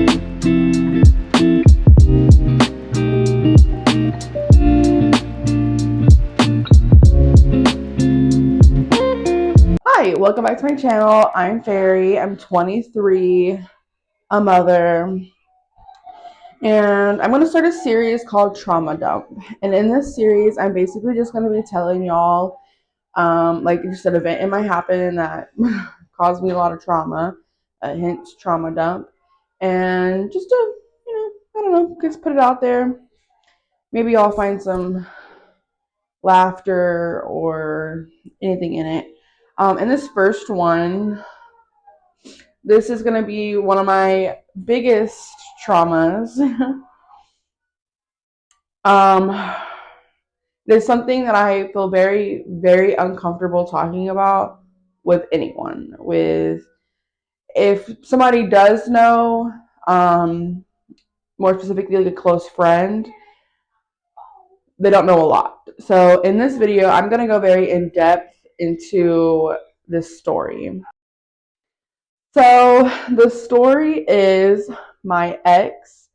Hi, welcome back to my channel. I'm Fairy. I'm 23, a mother, and I'm going to start a series called Trauma Dump. And in this series, I'm basically just going to be telling y'all, like just an event in my happen that caused me a lot of trauma, hence Trauma Dump, and just to, I don't know, just put it out there. Maybe I'll find some laughter or anything in it. In this first one, this is going to be one of my biggest traumas. um, there's something that I feel very, very uncomfortable talking about with anyone. With if somebody does know, more specifically like a close friend, they don't know a lot. So in this video, I'm going to go very in depth into this story. So the story is my ex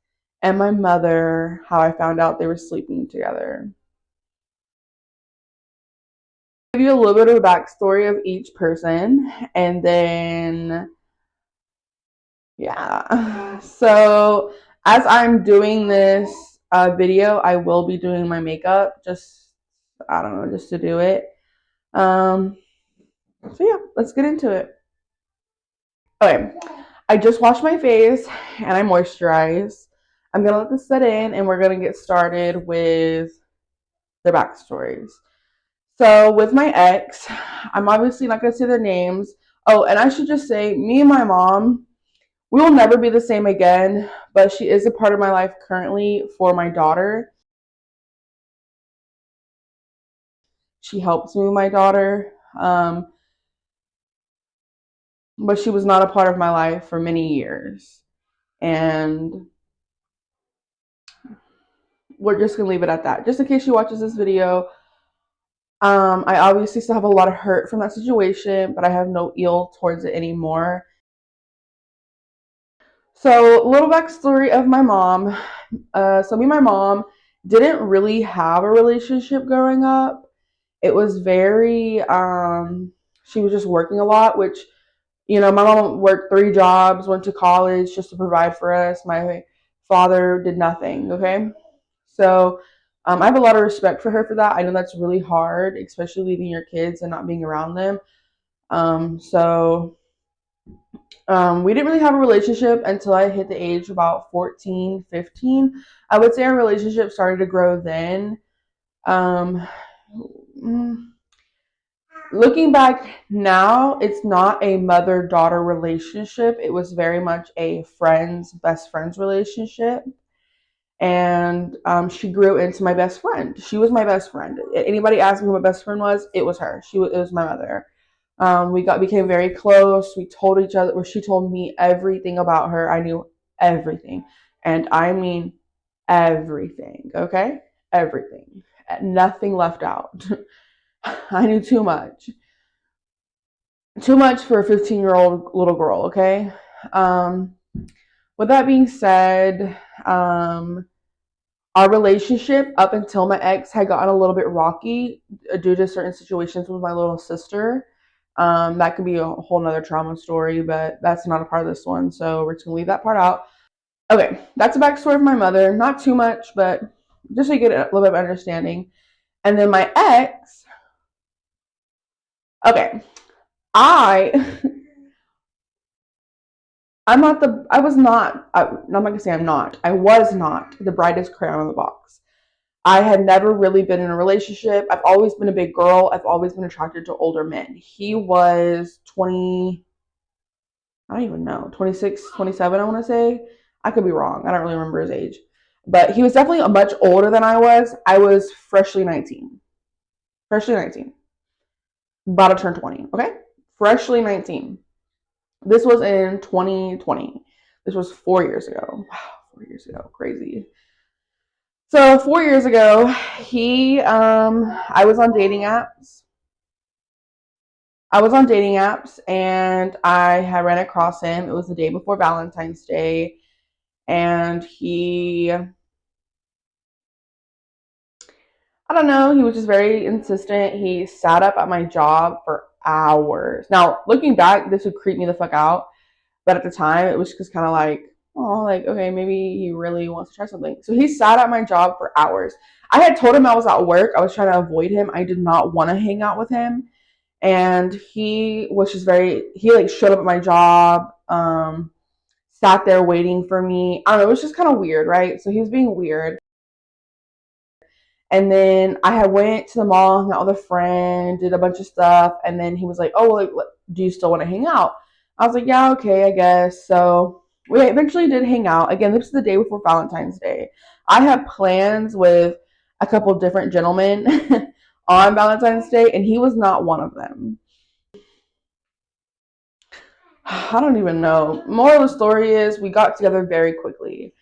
and my mother, how I found out they were sleeping together. I'll give you a little bit of a backstory of each person, and then, yeah. So as I'm doing this video, I will be doing my makeup, just, I don't know, just to do it. So yeah, let's get into it. Okay, I just washed my face and I moisturized. I'm gonna let this set in and we're gonna get started with their backstories. So with my ex, I'm obviously not gonna say their names. Oh, and I should just say, me and my mom, we will never be the same again, but she is a part of my life currently for my daughter. She helps me with my daughter, but she was not a part of my life for many years. And we're just gonna leave it at that. Just in case she watches this video, I obviously still have a lot of hurt from that situation, but I have no ill towards it anymore. So, a little backstory of my mom. So, me and my mom didn't really have a relationship growing up. It was very, she was just working a lot, which, my mom worked 3 jobs, went to college just to provide for us. My father did nothing, okay? So, I have a lot of respect for her for that. I know that's really hard, especially leaving your kids and not being around them. So we didn't really have a relationship until I hit the age of about 14, 15. I would say our relationship started to grow then. Um, Looking back now, it's not a mother-daughter relationship. It was very much a best friends relationship. And she grew into my best friend. She was my best friend. Anybody asked me who my best friend was, it was her. It was my mother. We became very close. We told each other, or she told me everything about her. I knew everything, and I mean everything. Okay, everything, nothing left out. I knew too much for a 15-year-old little girl. Okay. Um, with that being said, our relationship up until my ex had gotten a little bit rocky due to certain situations with my little sister. That could be a whole nother trauma story, but that's not a part of this one, so we're just gonna leave that part out. Okay, that's a backstory of my mother. Not too much, but just so you get a little bit of understanding. And then my ex, okay, I I was not, I'm not gonna say I'm not, I was not the brightest crayon in the box. I had never really been in a relationship. I've always been a big girl. I've always been attracted to older men. He was 20, I don't even know, 26, 27, I want to say. I could be wrong. I don't really remember his age. But he was definitely much older than I was. I was freshly 19. Freshly 19. About to turn 20, okay? Freshly 19. This was in 2020. This was 4 years ago. Wow, 4 years ago. Crazy. So 4 years ago, I was on dating apps. And I had ran across him. It was the day before Valentine's Day. And I don't know, he was just very insistent. He sat up at my job for hours. Now, looking back, this would creep me the fuck out. But at the time, it was just kind of like, oh, like, okay, maybe he really wants to try something. So he sat at my job for hours. I had told him I was at work. I was trying to avoid him. I did not want to hang out with him. And he was just he like showed up at my job, sat there waiting for me. I don't know, it was just kind of weird, right? So he was being weird. And then I had went to the mall, hung out with a friend, did a bunch of stuff, and then he was like, "Oh, well, like, do you still want to hang out?" I was like, "Yeah, okay, I guess." So we eventually did hang out. Again, this is the day before Valentine's Day. I had plans with a couple different gentlemen on Valentine's Day, and he was not one of them. I don't even know. Moral of the story is we got together very quickly.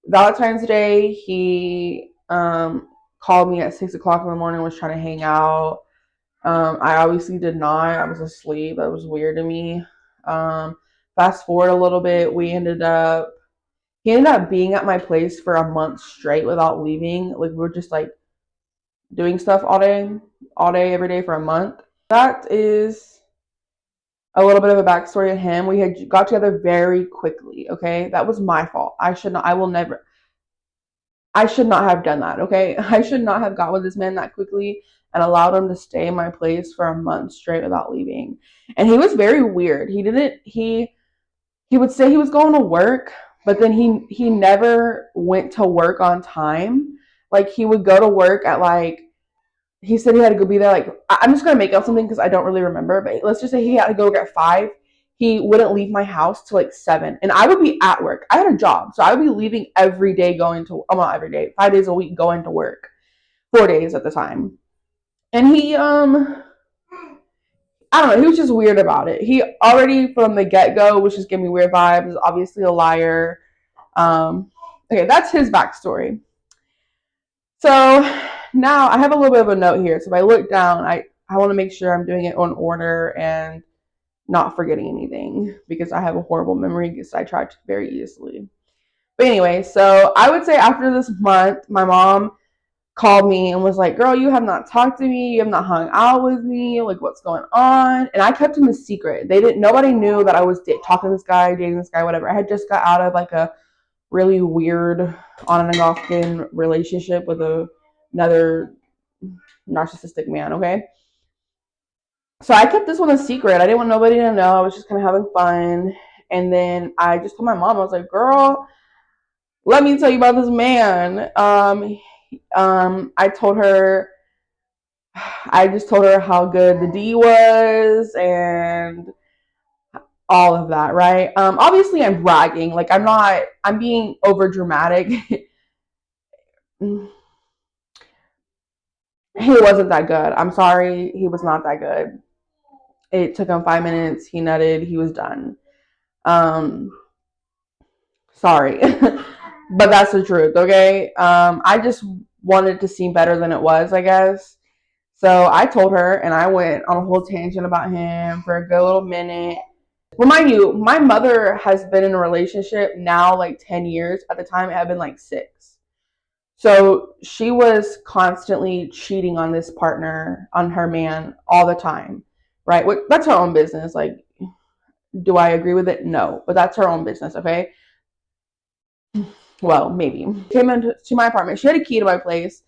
Valentine's Day, he called me at 6 o'clock in the morning, was trying to hang out. I obviously did not. I was asleep. That was weird to me. Fast forward a little bit, he ended up being at my place for a month straight without leaving. Like we were just like doing stuff all day, every day for a month. That is a little bit of a backstory of him. We had got together very quickly. Okay, that was my fault. I should not have done that. Okay, I should not have got with this man that quickly and allowed him to stay in my place for a month straight without leaving. And he was very weird. He would say he was going to work, but then he never went to work on time. Like he would go to work at like he said he had to go be there like I'm just gonna make up something because I don't really remember, but let's just say he had to go at 5. He wouldn't leave my house till like 7, and I would be at work. I had a job, so I would be leaving every day going to not every day, 5 days a week going to work, 4 days at the time. And I don't know, he was just weird about it. He already from the get go was just giving me weird vibes. Obviously a liar. Okay, that's his backstory. So now I have a little bit of a note here. So if I look down, I want to make sure I'm doing it on order and not forgetting anything because I have a horrible memory, get sidetracked very easily. But anyway, so I would say after this month, my mom called me and was like, "Girl, you have not talked to me. You have not hung out with me. Like, what's going on?" And I kept him a secret. Nobody knew that I was talking to this guy, dating this guy, whatever. I had just got out of like a really weird on and off again relationship with another narcissistic man. Okay, so I kept this one a secret. I didn't want nobody to know. I was just kind of having fun. And then I just told my mom, I was like, "Girl, let me tell you about this man." I told her, I just told her how good the D was and all of that, right? Obviously, I'm bragging. Like, I'm being over dramatic. He wasn't that good. I'm sorry. He was not that good. It took him 5 minutes. He nutted. He was done. Um, Sorry. But that's the truth, okay? I just wanted to seem better than it was, I guess. So I told her, and I went on a whole tangent about him for a good little minute. Remind you, my mother has been in a relationship now like 10 years. At the time, it had been like 6. So she was constantly cheating on this partner, on her man, all the time, right? That's her own business. Like, do I agree with it? No, but that's her own business, okay? Well, maybe. Came into my apartment. She had a key to my place.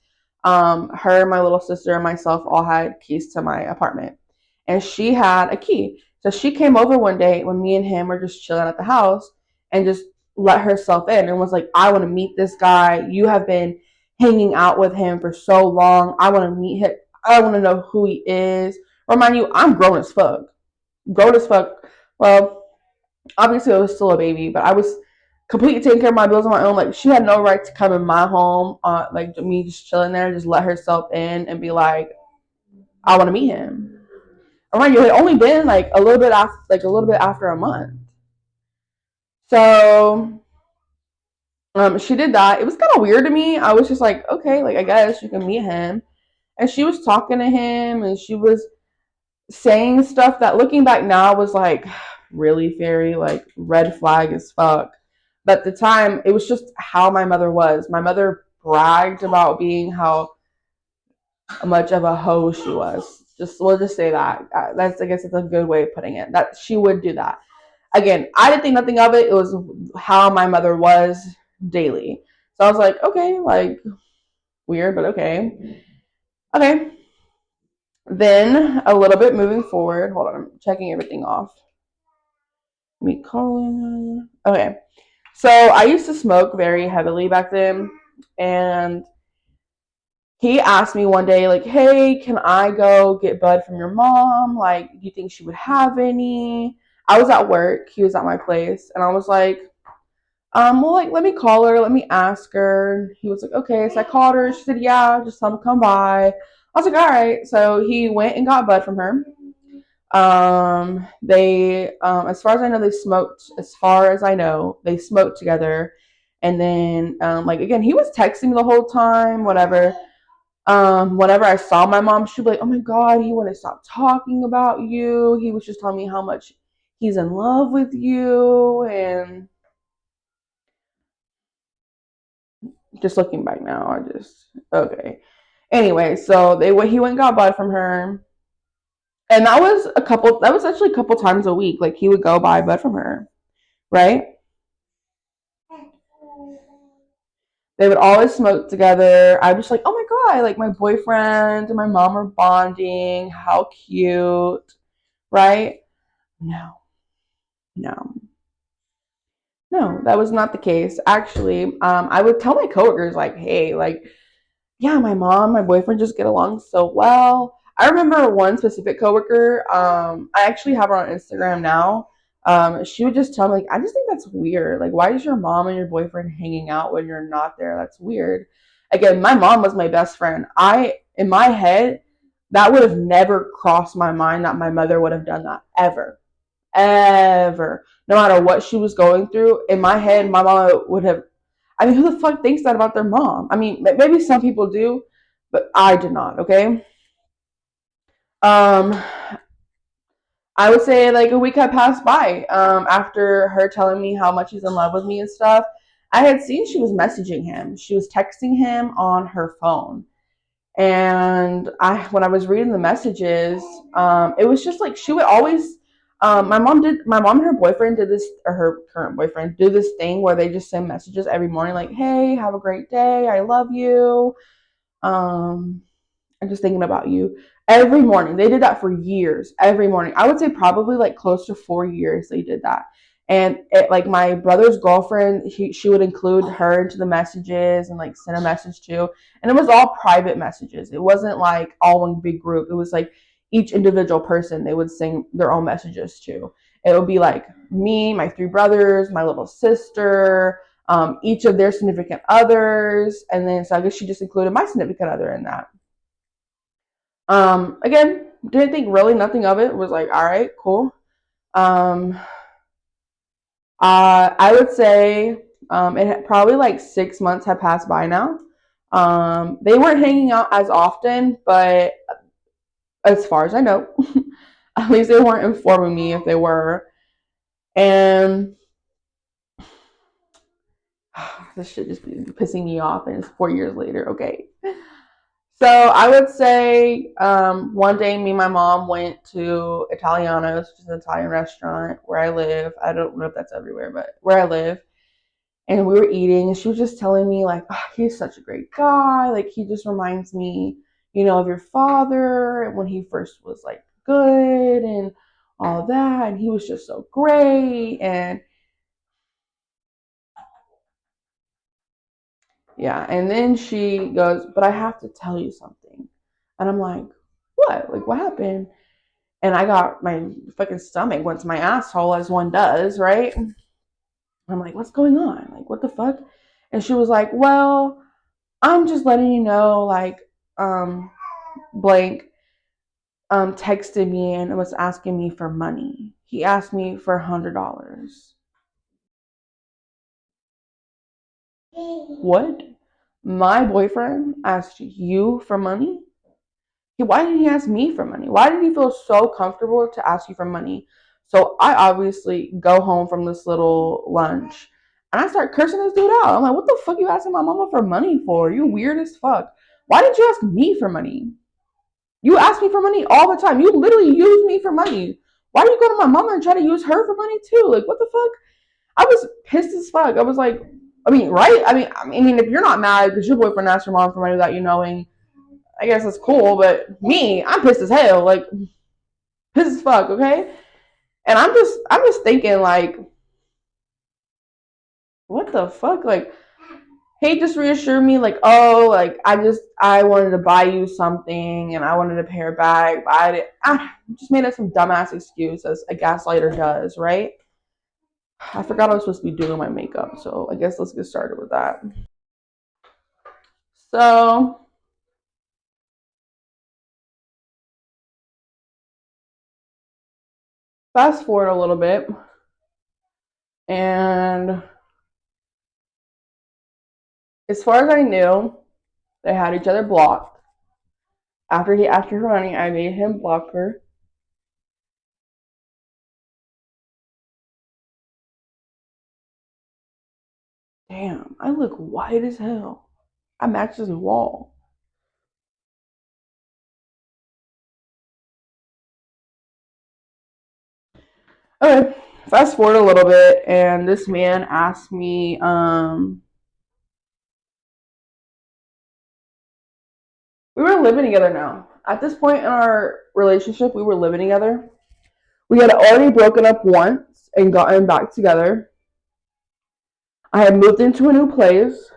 Her, my little sister, and myself all had keys to my apartment. And she had a key. So she came over one day when me and him were just chilling at the house and just let herself in and was like, "I want to meet this guy. You have been hanging out with him for so long. I want to meet him. I want to know who he is." Remind you, I'm grown as fuck. Grown as fuck. Well, obviously I was still a baby, but I was completely taking care of my bills on my own. Like she had no right to come in my home, like me just chilling there, just let herself in and be like, "I want to meet him." Remind you, it had only been like a little bit after a month. So she did that. It was kind of weird to me. I was just like, okay, like I guess you can meet him. And she was talking to him, and she was saying stuff that, looking back now, was like really very like red flag as fuck. But at the time, it was just how my mother was. My mother bragged about being how much of a hoe she was. Just we'll just say that. That's I guess it's a good way of putting it. That she would do that. Again, I didn't think nothing of it. It was how my mother was daily. So I was like, okay, like weird, but okay. Okay. Then a little bit moving forward. Hold on, I'm checking everything off. Me calling. Okay. So I used to smoke very heavily back then, and he asked me one day, like, hey, can I go get bud from your mom? Like, do you think she would have any? I was at work, he was at my place, and I was like, well, like, let me call her, let me ask her. He was like, okay. So I called her. She said, yeah, just tell him to come by. I was like, all right. So he went and got bud from her. They, as far as I know, they smoked. As far as I know, they smoked together. And then, like again, he was texting me the whole time, whatever. Whenever I saw my mom, she'd be like, "Oh my God, he wouldn't stop talking about you. He was just telling me how much he's in love with you." And just looking back now, I just okay. Anyway, so he went and got bud from her, and that was a couple. That was actually a couple times a week. Like he would go buy bud from her, right? They would always smoke together. I was just like, oh my God, like my boyfriend and my mom are bonding. How cute, right? No, no. No, that was not the case. Actually, I would tell my coworkers like, "Hey, like, yeah, my mom, my boyfriend just get along so well." I remember one specific coworker. I actually have her on Instagram now. She would just tell me like, "I just think that's weird. Like, why is your mom and your boyfriend hanging out when you're not there? That's weird." Again, my mom was my best friend. In my head, that would have never crossed my mind that my mother would have done that ever ever. No matter what she was going through, in my head, my mom would have. I mean, who the fuck thinks that about their mom? I mean, maybe some people do, but I did not. Okay. Um, I would say like a week had passed by after her telling me how much she's in love with me and stuff. I had seen she was messaging him. She was texting him on her phone. And when I was reading the messages, it was just like she would always. My mom and her boyfriend did this, or her current boyfriend did this thing where they just send messages every morning, like, "Hey, have a great day. I love you. Um, I'm just thinking about you." Every morning. They did that for years. Every morning. I would say probably like close to 4 years they did that. And like my brother's girlfriend, she would include her into the messages and like send a message too. And it was all private messages. It wasn't like all one big group. It was like each individual person they would sing their own messages to. It would be like me, my three brothers, my little sister, each of their significant others. And then so I guess she just included my significant other in that. Again, didn't think really nothing of it. Was like, all right, cool. Um, I would say it had probably like 6 months had passed by now. They weren't hanging out as often, but as far as I know, at least they weren't informing me if they were. And this shit just be pissing me off, and it's 4 years later. Okay. So I would say one day me and my mom went to Italiano's, which is an Italian restaurant where I live. I don't know if that's everywhere, but where I live. And we were eating, and she was just telling me like, oh, he's such a great guy. Like he just reminds me, of your father when he first was like good and all that, and he was just so great. And yeah, and then she goes, but I have to tell you something. And I'm like, what? Like what happened? And I got my fucking stomach went to my asshole as one does, right? I'm like, what's going on? Like, what the fuck? And she was like, well, I'm just letting you know, like, blank texted me and was asking me for money. He asked me for $100. What? My boyfriend asked you for money? Why did he ask me for money? Why did he feel so comfortable to ask you for money? So I obviously go home from this little lunch And I start cursing this dude out. I'm like, what the fuck you asking my mama for money for? You weird as fuck. Why did you ask me for money? You ask me for money all the time. You literally use me for money. Why do you go to my mama and try to use her for money too? Like, what the fuck? I was pissed as fuck. I was like, I mean, right? I mean, if you're not mad because your boyfriend asked your mom for money without you knowing, I guess that's cool. But me, I'm pissed as hell. Like, pissed as fuck. Okay. And I'm just thinking like, what the fuck? Like, he just reassured me like, oh, like I wanted to buy you something and I wanted to pay her back, but I just made up some dumbass excuse as a gaslighter does, right? I forgot I was supposed to be doing my makeup, so I guess let's get started with that. So fast forward a little bit, and as far as I knew, they had each other blocked. After he asked her for money, I made him block her. Damn, I look white as hell. I match this wall. Okay, fast forward a little bit, and this man asked me, we were living together now. At this point in our relationship, we were living together. We had already broken up once and gotten back together. I had moved into a new place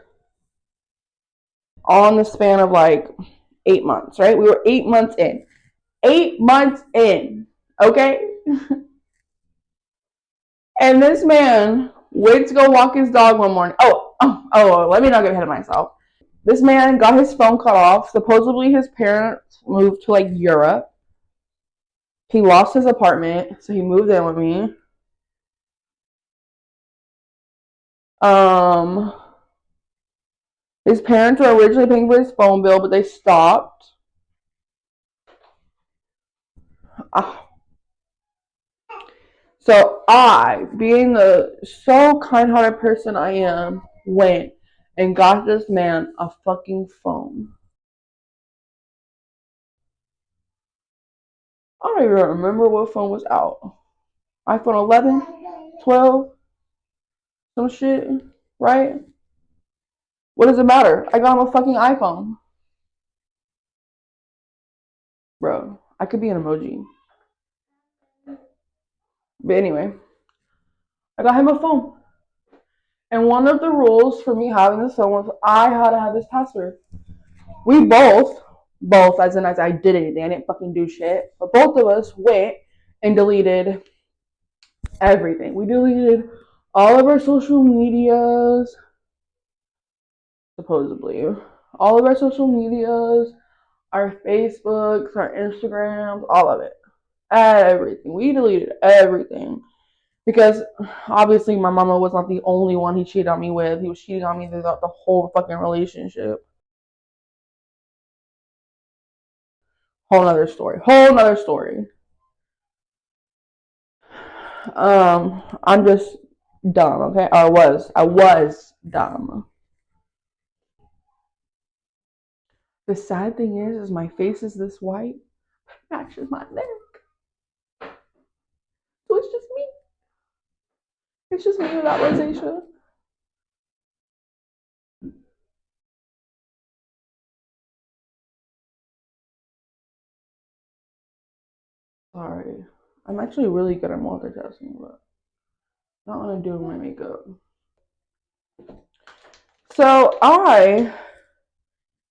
all in the span of like 8 months, right? We were 8 months in. 8 months in, okay? And this man went to go walk his dog one morning. Let me not get ahead of myself. This man got his phone cut off. Supposedly his parents moved to like Europe. He lost his apartment, so he moved in with me. Um, his parents were originally paying for his phone bill, but they stopped. Uh, so I, being the so kind-hearted person I am, went and got this man a fucking phone. I don't even remember what phone was out. iPhone 11, 12, some shit, right? What does it matter? I got him a fucking iPhone. Bro, I could be an emoji. But anyway, I got him a phone. And one of the rules for me having this phone was I had to have his password. We both, as in as I did anything, I didn't fucking do shit, but both of us went and deleted everything. We deleted all of our social medias, supposedly. All of our social medias, our Facebooks, our Instagrams, all of it. Everything. We deleted everything. Because obviously my mama was not the only one he cheated on me with. He was cheating on me throughout the whole fucking relationship. Whole nother story. Whole nother story. I'm just dumb, okay? I was dumb. The sad thing is my face is this white, matches my neck. So it's just me. It's just me without rosacea. Sorry. I'm actually really good at multitasking, but not when I'm doing my makeup. So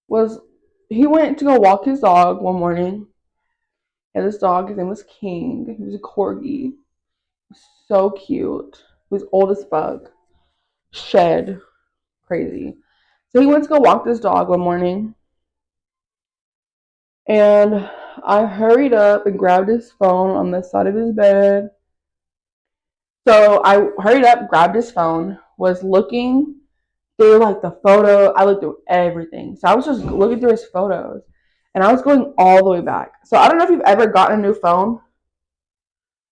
was, he went to go walk his dog one morning, and this dog, his name was King. He was a corgi. So cute. He was old as fuck. Shed. Crazy. So he went to go walk this dog one morning, and I hurried up and grabbed his phone on the side of his bed. So I hurried up, grabbed his phone, was looking through like the photo. I looked through everything. So I was just looking through his photos, and I was going all the way back. So I don't know if you've ever gotten a new phone,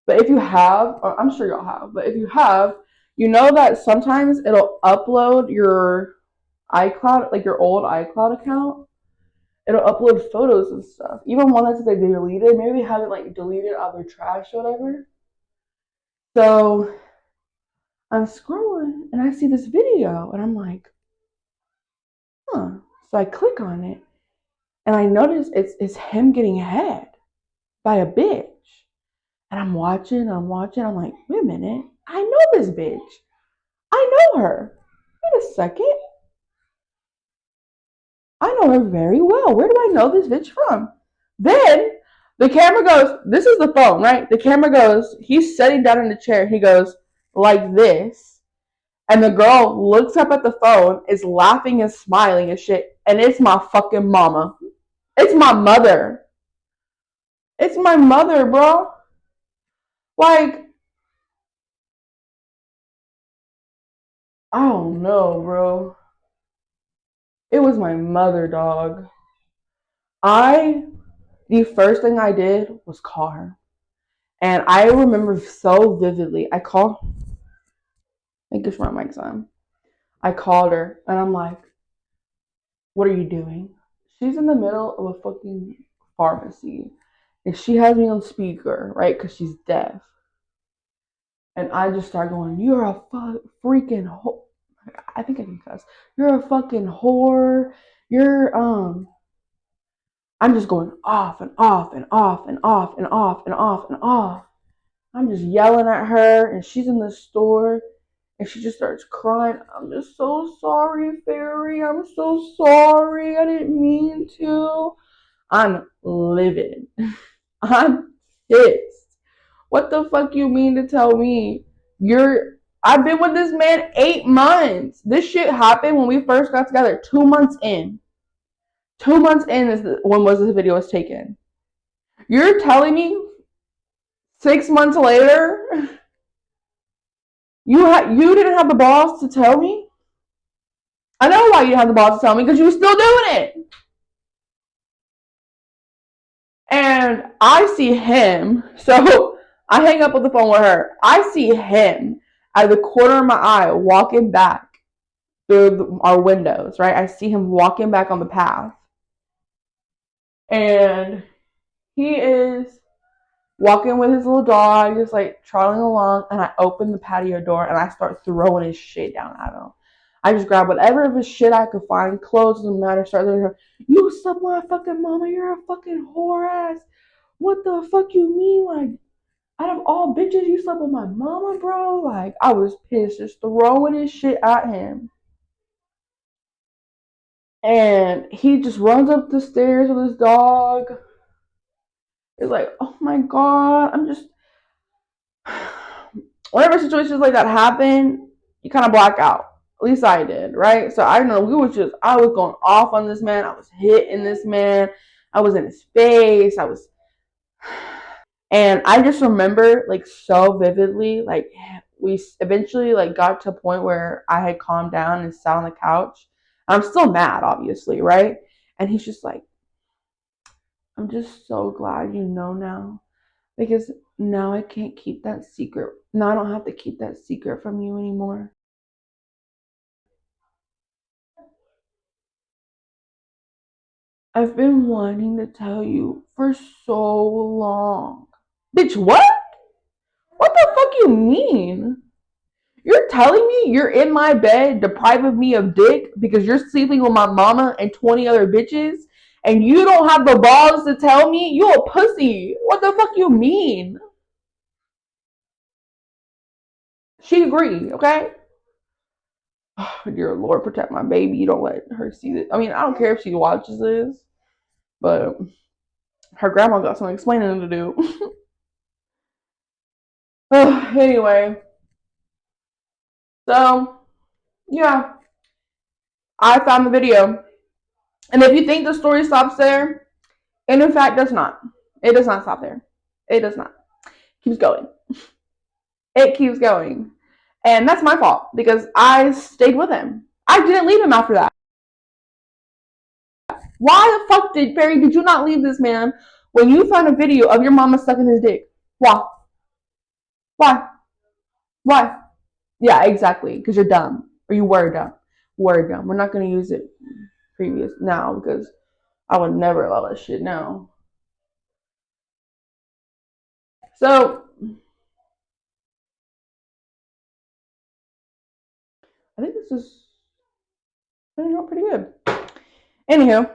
but if you have, or I'm sure y'all have, but if you have, You know that sometimes it'll upload your iCloud, like your old iCloud account. It'll upload photos and stuff. Even one that's like they deleted. Maybe they haven't like deleted out their trash or whatever. So I'm scrolling and I see this video and I'm like, huh. So I click on it and I notice it's him getting head by a bitch. And I'm watching, I'm like, wait a minute, I know this bitch. I know her. Wait a second. I know her very well. Where do I know this bitch from? Then the camera goes, this is the phone, right? The camera goes, he's sitting down in the chair. He goes, like this. And the girl looks up at the phone, is laughing and smiling and shit. And it's my fucking mama. It's my mother. It's my mother, bro. Like, I don't know, bro. It was my mother, dog. The first thing I did was call her. And I remember so vividly, I called, I guess my mic's on. I called her and I'm like, what are you doing? She's in the middle of a fucking pharmacy and she has me on speaker, right? Because she's deaf. And I just start going, you're a freaking I think I can cuss. You're a fucking whore. You're, I'm just going off and off and off and off and off and off and off. I'm just yelling at her and she's in the store and she just starts crying. I'm just so sorry, Fairy. I'm so sorry. I didn't mean to. I'm livid. I'm pissed. What the fuck you mean to tell me I've been with this man 8 months. This shit happened when we first got together. 2 months in. 2 months in is when was this video was taken. You're telling me 6 months later you didn't have the balls to tell me? I know why you didn't have the balls to tell me, because you were still doing it. And I see him, so I hang up on the phone with her. I see him out of the corner of my eye walking back through our windows, right? I see him walking back on the path. And he is walking with his little dog, just like trotting along. And I open the patio door and I start throwing his shit down at him. I just grab whatever of his shit I could find, clothes, doesn't matter, start throwing her. You slept with my fucking mama, you're a fucking whore ass. What the fuck you mean? Like, out of all bitches, you slept with my mama, bro? Like, I was pissed, just throwing his shit at him. And he just runs up the stairs with his dog. It's like, oh my god, I'm just. Whenever situations like that happen, you kind of black out. At least I did, right? So I don't know, I was going off on this man. I was hitting this man. I was in his face. And I just remember like so vividly, like we eventually like got to a point where I had calmed down and sat on the couch. I'm still mad, obviously, right? And he's just like, I'm just so glad you know now, because now I can't keep that secret. Now I don't have to keep that secret from you anymore. I've been wanting to tell you for so long. Bitch, what? What the fuck you mean? You're telling me you're in my bed depriving me of dick because you're sleeping with my mama and 20 other bitches and you don't have the balls to tell me? You a pussy. What the fuck you mean? She agreed, okay? Oh, dear Lord, protect my baby. You don't let her see this. I mean, I don't care if she watches this, but her grandma got some explaining to do. Anyway, so yeah, I found the video. And if you think the story stops there, and in fact does not. It does not stop there. It does not. It keeps going. It keeps going. And that's my fault because I stayed with him. I didn't leave him after that. Why the fuck did you not leave this man when you found a video of your mama sucking his dick? Why? Why? Why? Yeah, exactly. Because you're dumb. Or you were dumb. Were dumb. We're not going to use it previous now because I would never allow that shit now. So I think this is turning out pretty good. Anywho,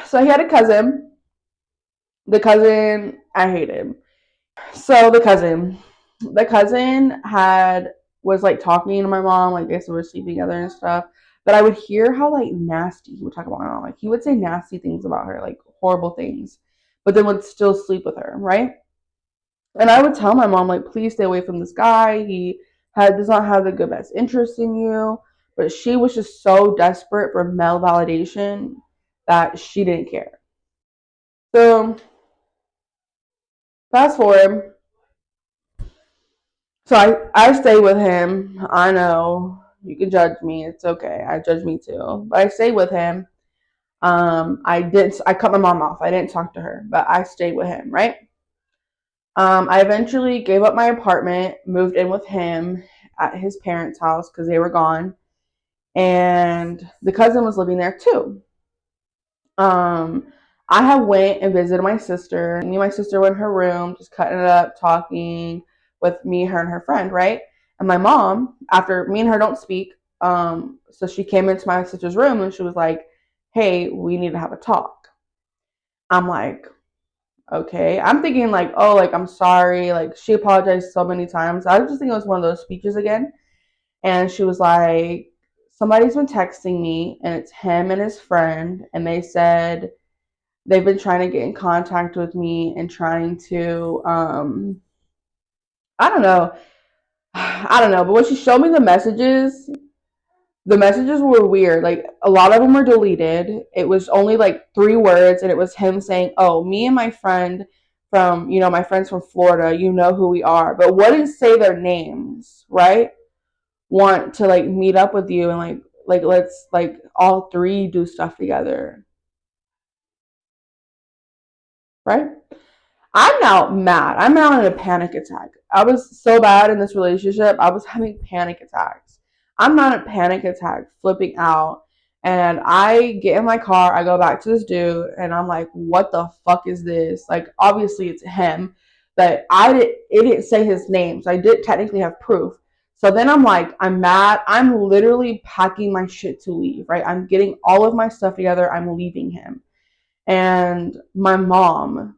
so he had a cousin. The cousin I hated. So the cousin had was like talking to my mom, like they were sleeping together and stuff. But I would hear how like nasty he would talk about my mom. Like he would say nasty things about her, like horrible things, but then would still sleep with her, right? And I would tell my mom, like, please stay away from this guy. Does not have the good best interest in you. But she was just so desperate for male validation that she didn't care. So fast forward. So I stay with him. I know you can judge me. It's okay. I judge me too. But I stayed with him. I cut my mom off. I didn't talk to her, but I stayed with him, right? I eventually gave up my apartment, moved in with him at his parents' house because they were gone, and the cousin was living there too. Um, I had went and visited my sister. Me and my sister were in her room, just cutting it up, talking with me, her, and her friend, right? And my mom, after me and her don't speak, so she came into my sister's room and she was like, "Hey, we need to have a talk." I'm like, okay. I'm thinking like, oh, like I'm sorry. Like she apologized so many times. I was just thinking it was one of those speeches again. And she was like, somebody's been texting me and it's him and his friend. And they said they've been trying to get in contact with me and trying to, I don't know. I don't know. But when she showed me the messages were weird. Like a lot of them were deleted. It was only like 3 words, and it was him saying, "Oh, me and my friend from my friends from Florida, you know who we are," but wouldn't say their names. Right? Want to like meet up with you and like let's like all three do stuff together. Right? I'm now mad. I'm now in a panic attack. I was so bad in this relationship. I was having panic attacks. I'm not in a panic attack, flipping out. And I get in my car. I go back to this dude, and I'm like, "What the fuck is this?" Like, obviously it's him, but It didn't say his name, so I did technically have proof. So then I'm like, I'm mad. I'm literally packing my shit to leave. Right? I'm getting all of my stuff together. I'm leaving him, and my mom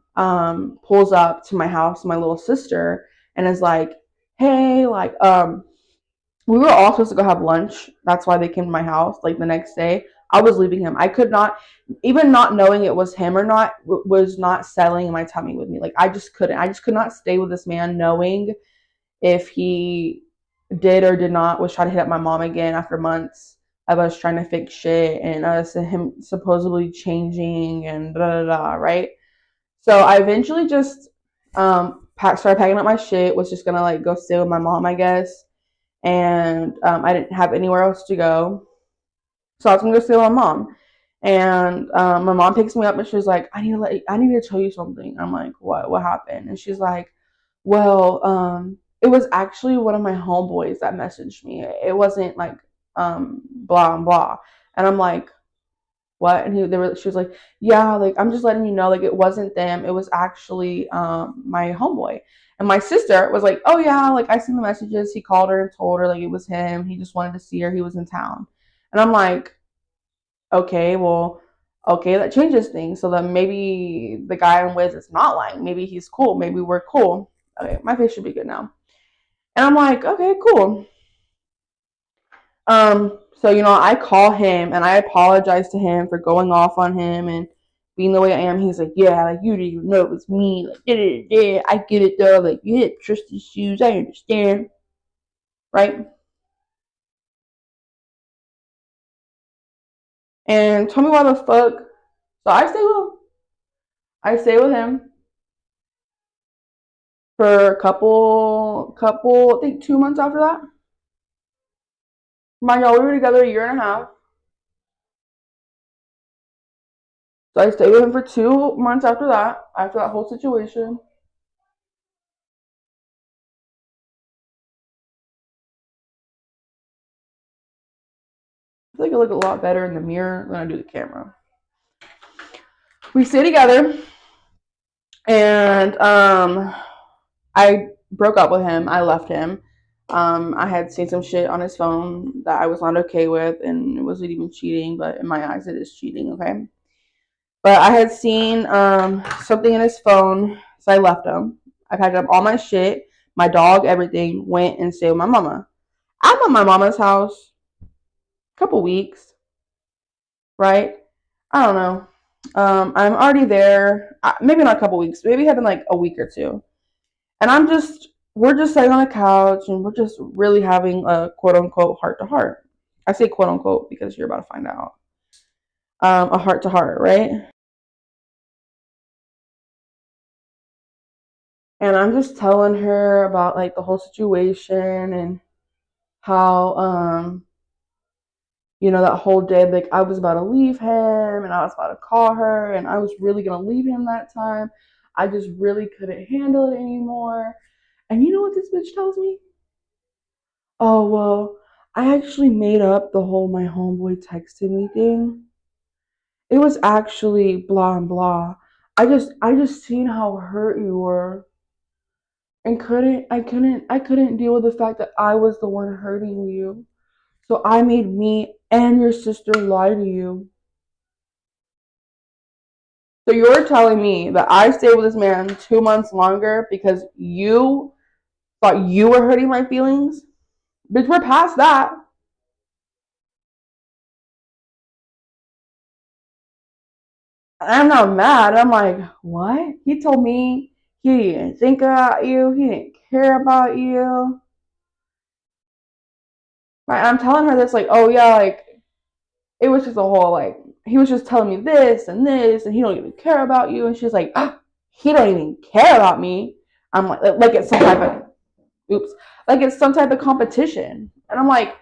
pulls up to my house, my little sister, and is like, "Hey, like, we were all supposed to go have lunch. That's why they came to my house. Like the next day, I was leaving him. I could not, even not knowing it was him or not, was not settling in my tummy with me. Like I just couldn't. I just could not stay with this man, knowing if he did or did not was trying to hit up my mom again after months of us trying to fix shit and us and him supposedly changing and da da da, right? So I eventually just started packing up my shit, was just gonna like go stay with my mom, I guess. And I didn't have anywhere else to go. So I was gonna go stay with my mom. And my mom picks me up and she's like, I need to tell you something. I'm like, what happened? And she's like, well, it was actually one of my homeboys that messaged me. It wasn't like blah blah. And I'm like, what? And she was like, yeah, like I'm just letting you know, like it wasn't them. It was actually my homeboy. And my sister was like, oh yeah, like I seen the messages. He called her and told her like it was him. He just wanted to see her. He was in town. And I'm like, okay, well, okay, that changes things. So then maybe the guy I'm with is not lying. Maybe he's cool. Maybe we're cool. Okay, my face should be good now. And I'm like, okay, cool. So I call him and I apologize to him for going off on him and being the way I am. He's like, yeah, like you didn't even know it was me. Like, yeah, I get it though. Like you had trust issues. I understand, right? And tell me why the fuck. So I stay with him for a couple, I think 2 months after that. Mind y'all, we were together a year and a half. So I stayed with him for 2 months after that whole situation. I feel like I look a lot better in the mirror than I do the camera. We stay together, and I broke up with him. I left him. I had seen some shit on his phone that I was not okay with, and it wasn't even cheating, but in my eyes, it is cheating. Okay, but I had seen something in his phone, so I left him. I packed up all my shit, my dog, everything, went and stayed with my mama. I'm at my mama's house a couple weeks, right? I don't know. I'm already there. Maybe not a couple weeks. Maybe having like a week or two. And we're just sitting on a couch and we're just really having a quote unquote heart to heart. I say quote unquote because you're about to find out. A heart to heart, right? And I'm just telling her about like the whole situation and how, that whole day, like I was about to leave him and I was about to call her and I was really going to leave him that time. I just really couldn't handle it anymore. And you know what this bitch tells me? Oh, well, I actually made up the whole my homeboy texted me thing. It was actually blah and blah. I just seen how hurt you were and I couldn't deal with the fact that I was the one hurting you. So I made me and your sister lie to you. So you're telling me that I stayed with this man 2 months longer because you thought you were hurting my feelings? Bitch, we're past that. I'm not mad. I'm like, what? He told me he didn't think about you. He didn't care about you. Right? I'm telling her this, like, oh yeah, like it was just a whole like he was just telling me this, and he don't even care about you. And she's like, oh, he don't even care about me. I'm like it's some type of oops, like it's some type of competition. And I'm like,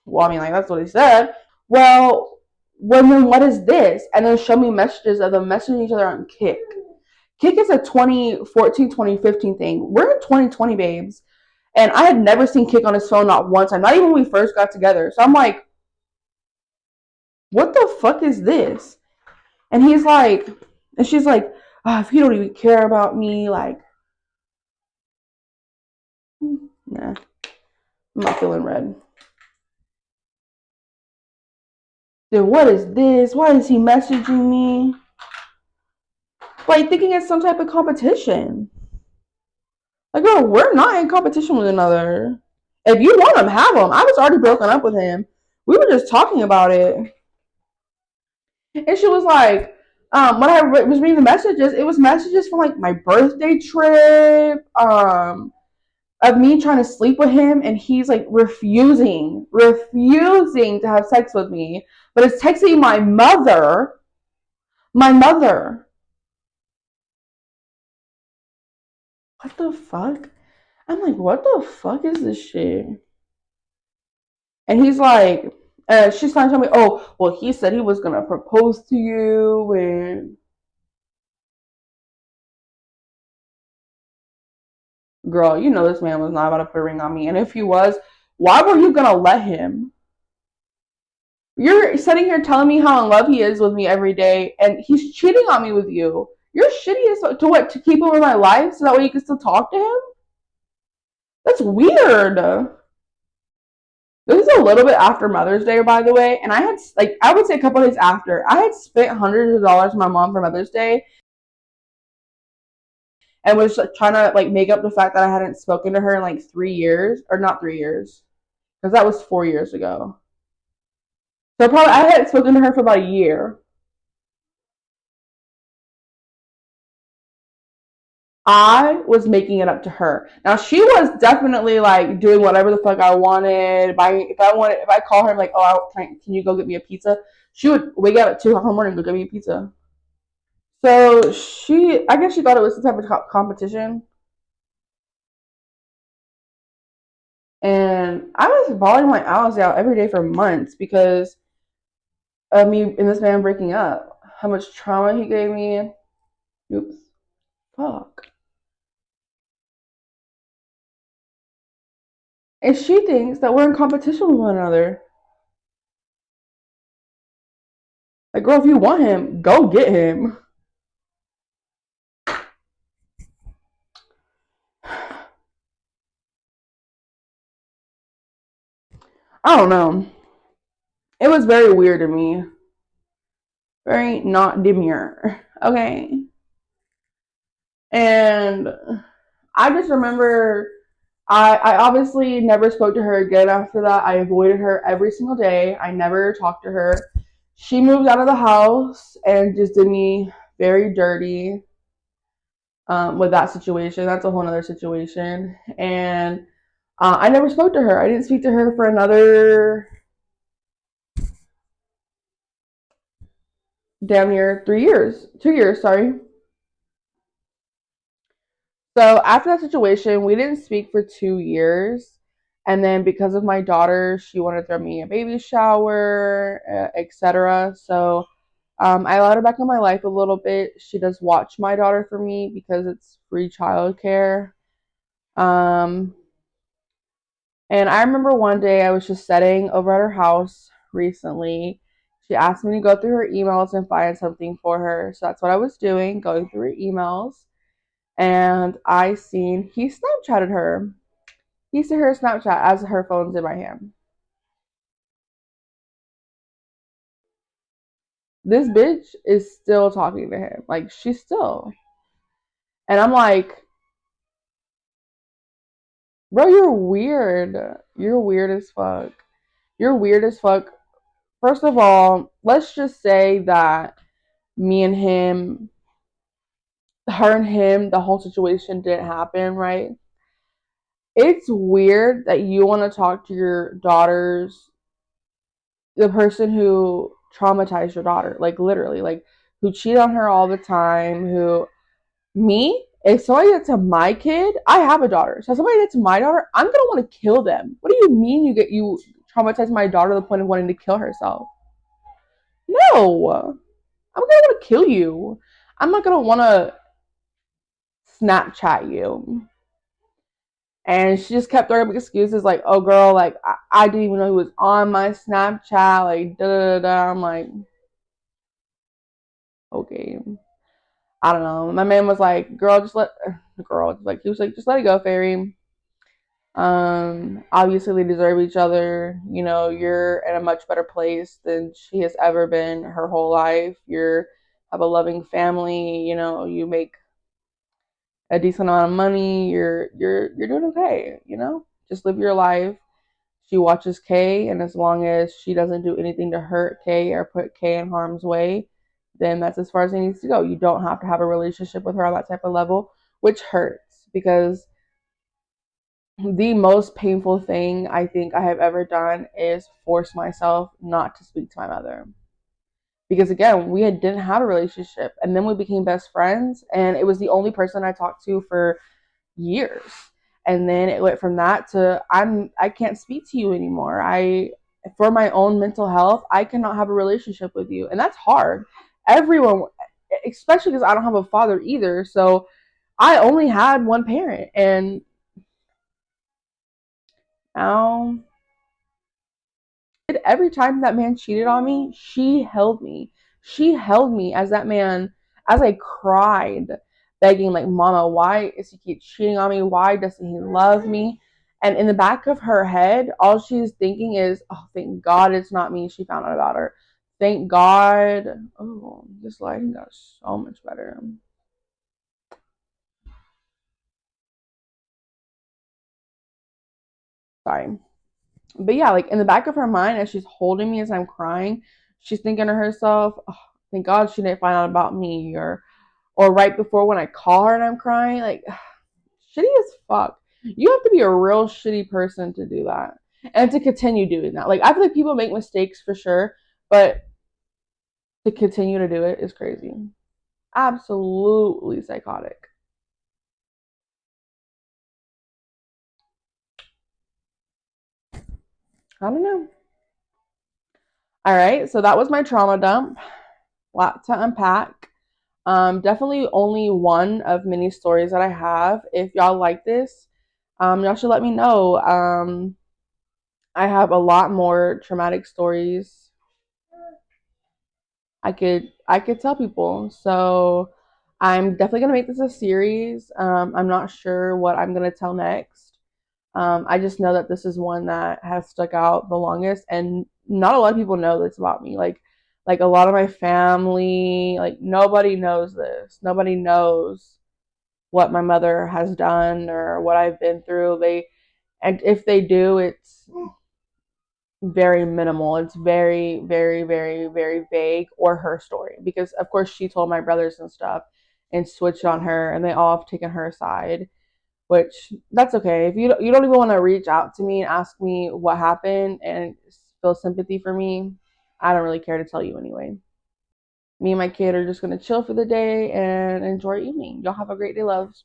well, I mean, like that's what he said. Well, then what is this? And then show me messages of them messaging each other on Kick. Kick is a 2014, 2015 thing. We're in 2020, babes. And I had never seen Kick on his phone, not once time, not even when we first got together. So I'm like, what the fuck is this? And he's like, and she's like, oh, if you don't even care about me, like, nah, I'm not feeling red. Then what is this? Why is he messaging me? Like, thinking it's some type of competition. Like, girl, we're not in competition with another. If you want him, have him. I was already broken up with him. We were just talking about it. And she was like, when I was reading the messages, it was messages from like my birthday trip, of me trying to sleep with him, and he's like refusing to have sex with me, but it's texting my mother. What the fuck? I'm like, what the fuck is this shit? And he's like, she's trying to tell me, oh, well, he said he was gonna propose to you, and girl, you know this man was not about to put a ring on me. And if he was, why were you gonna let him? You're sitting here telling me how in love he is with me every day, and he's cheating on me with you. You're shitty as to what to keep him in my life so that way you can still talk to him. That's weird. This is a little bit after Mother's Day, by the way, and I had like I would say a couple of days after. I had spent hundreds of dollars with my mom for Mother's Day, and was like, trying to like make up the fact that I hadn't spoken to her in like 3 years, or not 3 years, because that was 4 years ago. So probably I hadn't spoken to her for about a year. I was making it up to her. Now she was definitely like doing whatever the fuck I wanted. If I call her, I'm like, oh, can you go get me a pizza? She would wake up at 2 o'clock in the morning and go get me a pizza. So I guess she thought it was some type of competition. And I was bawling my eyes out every day for months because of me and this man breaking up. how much trauma he gave me. Oops. Fuck. And she thinks that we're in competition with one another. Like, girl, if you want him, go get him. I don't know. It was very weird to me. Very not demure. Okay. And I just remember I obviously never spoke to her again after that. I avoided her every single day. I never talked to her. She moved out of the house and just did me very dirty with that situation. That's a whole other situation. And I never spoke to her. I didn't speak to her for another damn near 3 years. 2 years, sorry. So after that situation, we didn't speak for 2 years. And then because of my daughter, she wanted to throw me a baby shower, etc. So I allowed her back in my life a little bit. She does watch my daughter for me because it's free childcare. Um, and I remember one day I was just sitting over at her house recently. She asked me to go through her emails and find something for her. So that's what I was doing, going through her emails. And I seen he Snapchatted her. He sent her a Snapchat as her phone's in my hand. This bitch is still talking to him. Like, she's still. And I'm like, bro, you're weird. You're weird as fuck. You're weird as fuck. First of all, let's just say that me and him, her and him, the whole situation didn't happen, right? It's weird that you want to talk to your daughters, the person who traumatized your daughter, like literally, like who cheat on her all the time, who me, if somebody did to my kid, I have a daughter. So if somebody did to my daughter, I'm gonna want to kill them. What do you mean you traumatize my daughter to the point of wanting to kill herself? No. I'm gonna want to kill you. I'm not gonna want to Snapchat you. And she just kept throwing up excuses like, oh girl, like I didn't even know he was on my Snapchat, like da da da da. I'm like, okay. I don't know. My man was like, girl, just let girl, like he was like, just let it go, fairy. Obviously they deserve each other. You know, you're in a much better place than she has ever been her whole life. You're have a loving family, you know, you make a decent amount of money, you're doing okay, you know? Just live your life. She watches Kay, and as long as she doesn't do anything to hurt Kay or put Kay in harm's way, then that's as far as it needs to go. You don't have to have a relationship with her on that type of level, which hurts because the most painful thing I think I have ever done is force myself not to speak to my mother. Because again, didn't have a relationship, and then we became best friends, and it was the only person I talked to for years. And then it went from that to I can't speak to you anymore. I for my own mental health, I cannot have a relationship with you. And that's hard. Everyone, especially because I don't have a father either. So I only had one parent, and now every time that man cheated on me, she held me. She held me as that man, as I cried, begging, like, Mama, why is he keep cheating on me? Why doesn't he love me? And in the back of her head, all she's thinking is, oh, thank God it's not me. She found out about her. Thank God. Oh, this lighting got so much better. Sorry. But yeah, like in the back of her mind, as she's holding me as I'm crying, she's thinking to herself, oh, thank God she didn't find out about me, or right before when I call her and I'm crying, like shitty as fuck. You have to be a real shitty person to do that and to continue doing that. Like I feel like people make mistakes for sure, but to continue to do it is crazy. Absolutely psychotic. I don't know. All right, so that was my trauma dump. lot to unpack. Definitely only one of many stories that I have. If y'all like this, y'all should let me know. I have a lot more traumatic stories I could tell people. So I'm definitely gonna make this a series. I'm not sure what I'm gonna tell next. I just know that this is one that has stuck out the longest, and not a lot of people know this about me. Like a lot of my family, like nobody knows this. Nobody knows what my mother has done or what I've been through. And if they do, it's very minimal. It's very, very, very, very vague, or her story. Because of course she told my brothers and stuff and switched on her, and they all have taken her side, which that's okay. If you don't even want to reach out to me and ask me what happened and feel sympathy for me, I don't really care to tell you anyway. Me and my kid are just gonna chill for the day and enjoy evening. Y'all have a great day, loves.